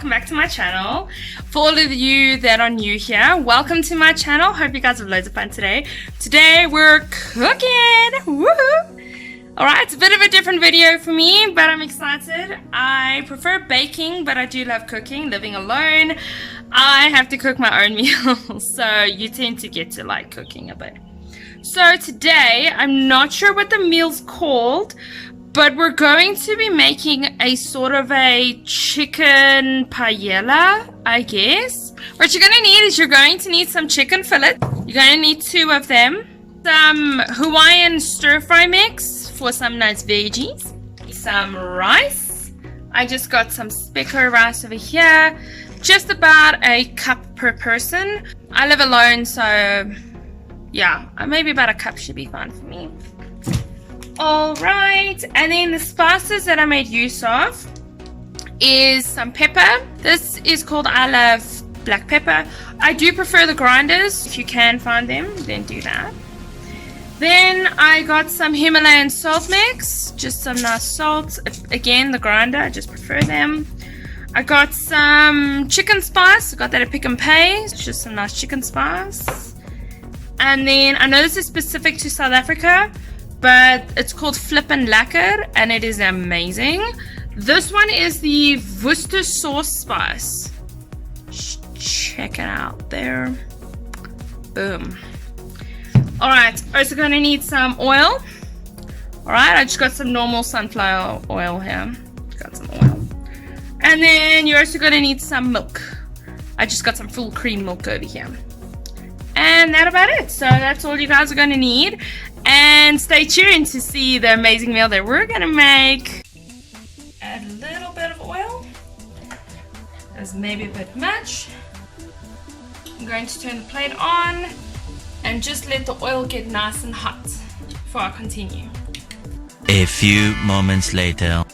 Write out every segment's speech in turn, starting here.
welcome back to my channel. For all of you that are new here, welcome to my channel. Hope you guys have loads of fun today. Today we're cooking. Woohoo! Alright, it's a bit of a different video for me, but I'm excited. I prefer baking, but I do love cooking. Living alone, I have to cook my own meals, so you tend to get to like cooking a bit. So today, I'm not sure what the meal's called, but we're going to be making a sort of a chicken paella, I guess. What you're going to need is you're going to need some chicken fillet. You're going to need 2 of them. Some Hawaiian Stir Fry mix for some nice veggies. Some rice. I just got some speckle rice over here. Just about a cup per person. I live alone, so yeah, maybe about a cup should be fine for me. Alright, and then the spices that I made use of is some pepper. This is called I Love Black Pepper. I do prefer the grinders. If you can find them, then do that. Then I got some Himalayan salt mix, just some nice salt. Again, the grinder, I just prefer them. I got some chicken spice. I got that at Pick n Pay. It's just some nice chicken spice. And then I know this is specific to South Africa, but it's called Flippen Lekka, and it is amazing. This one is the Worcester sauce spice. Check it out there. Boom. Alright, also gonna need some oil. Alright, I just got some normal sunflower oil here. Got some oil. And then you're also gonna need some milk. I just got some full cream milk over here. And that's about it. So that's all you guys are gonna need. And stay tuned to see the amazing meal that we're gonna make. Add a little bit of oil. That's maybe a bit much. I'm going to turn the plate on and just let the oil get nice and hot before I continue. A few moments later.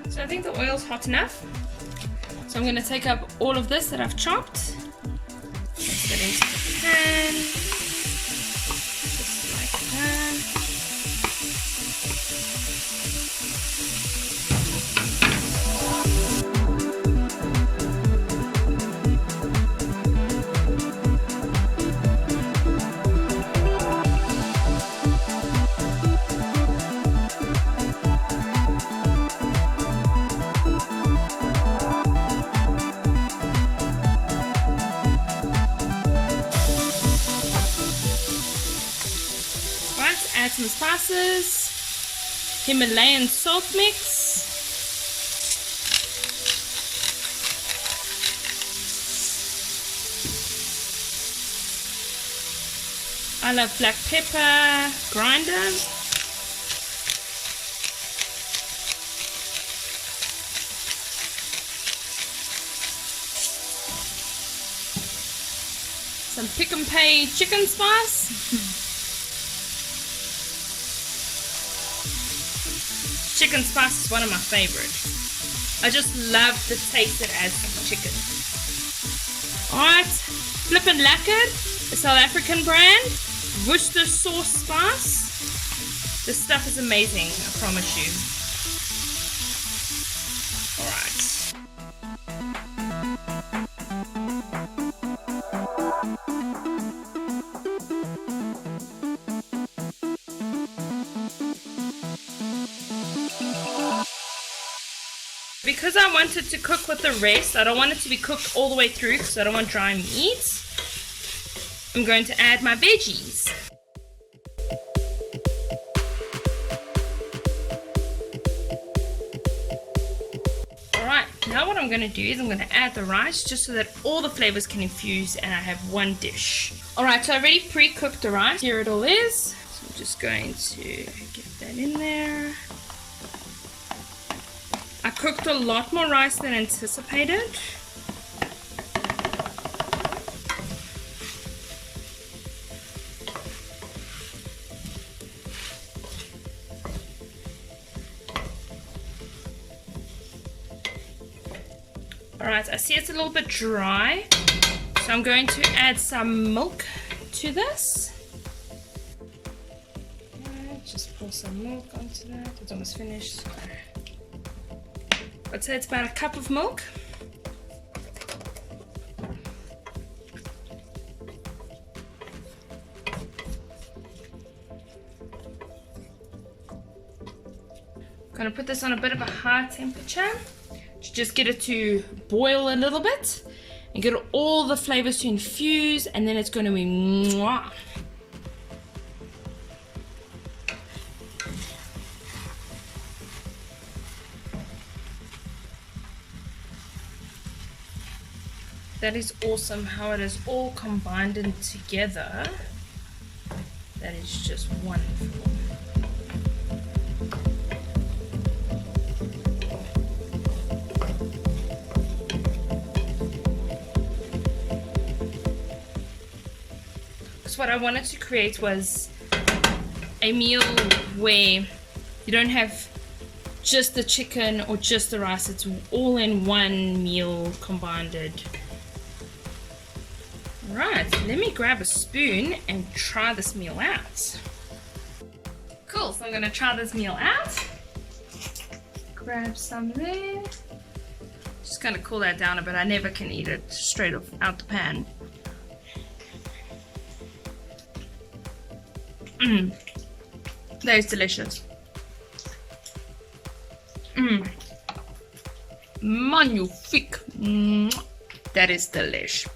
So I think the oil's hot enough. So I'm gonna take up all of this that I've chopped. Place it into the pan. Just like that. Add some spices, Himalayan salt mix, I love black pepper grinder, some Pick n Pay chicken spice. Chicken spice is one of my favorites. I just love the taste it adds to the chicken. Alright, Flippen Lekka, a South African brand. Worcester sauce spice. This stuff is amazing, I promise you. Alright. Because I wanted to cook with the rest, I don't want it to be cooked all the way through because I don't want dry meat. I'm going to add my veggies. Alright, now what I'm going to do is I'm going to add the rice just so that all the flavors can infuse and I have one dish. Alright, so I already pre-cooked the rice. Here it all is. So I'm just going to get that in there. I cooked a lot more rice than anticipated. Alright, I see it's a little bit dry, so I'm going to add some milk to this. Alright, just pour some milk onto that. It's almost finished. I'd say it's about a cup of milk. Gonna put this on a bit of a high temperature to just get it to boil a little bit and get all the flavors to infuse, and then it's gonna be mwah. That is awesome how it is all combined in together. That is just wonderful. Because what I wanted to create was a meal where you don't have just the chicken or just the rice, it's all in one meal combined. Right, let me grab a spoon and try this meal out. Cool, so I'm gonna try this meal out. Grab some there. Just gonna cool that down a bit. I never can eat it straight off out the pan. That is delicious. Magnifique. That is delish.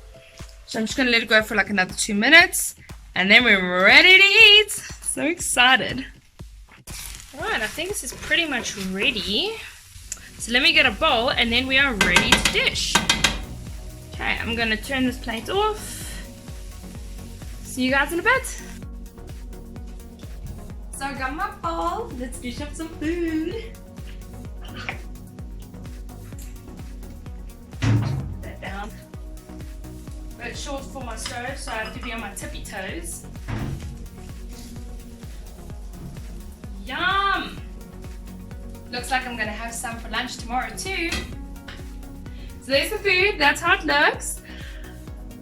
So I'm just gonna let it go for like another 2 minutes, and then we're ready to eat. So excited. Alright, I think this is pretty much ready. So let me get a bowl, and then we are ready to dish. Okay, I'm gonna turn this plate off. See you guys in a bit. So I got my bowl. Let's dish up some food. Put that down. But it's short for my stove, so I have to be on my tippy toes. Yum! Looks like I'm gonna have some for lunch tomorrow too. So there's the food, that's how it looks.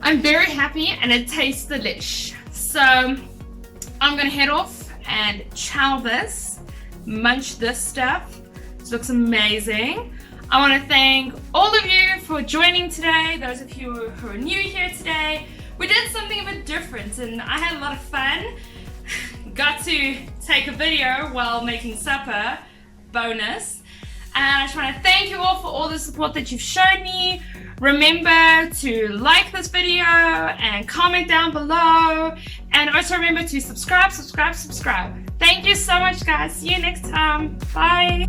I'm very happy and it tastes delish. So I'm gonna head off and chow this, munch this stuff. This looks amazing. I want to thank all of you for joining today, those of you who are new here today. We did something a bit different and I had a lot of fun. Got to take a video while making supper, bonus. And I just want to thank you all for all the support that you've shown me. Remember to like this video and comment down below. And also remember to subscribe. Thank you so much guys. See you next time. Bye.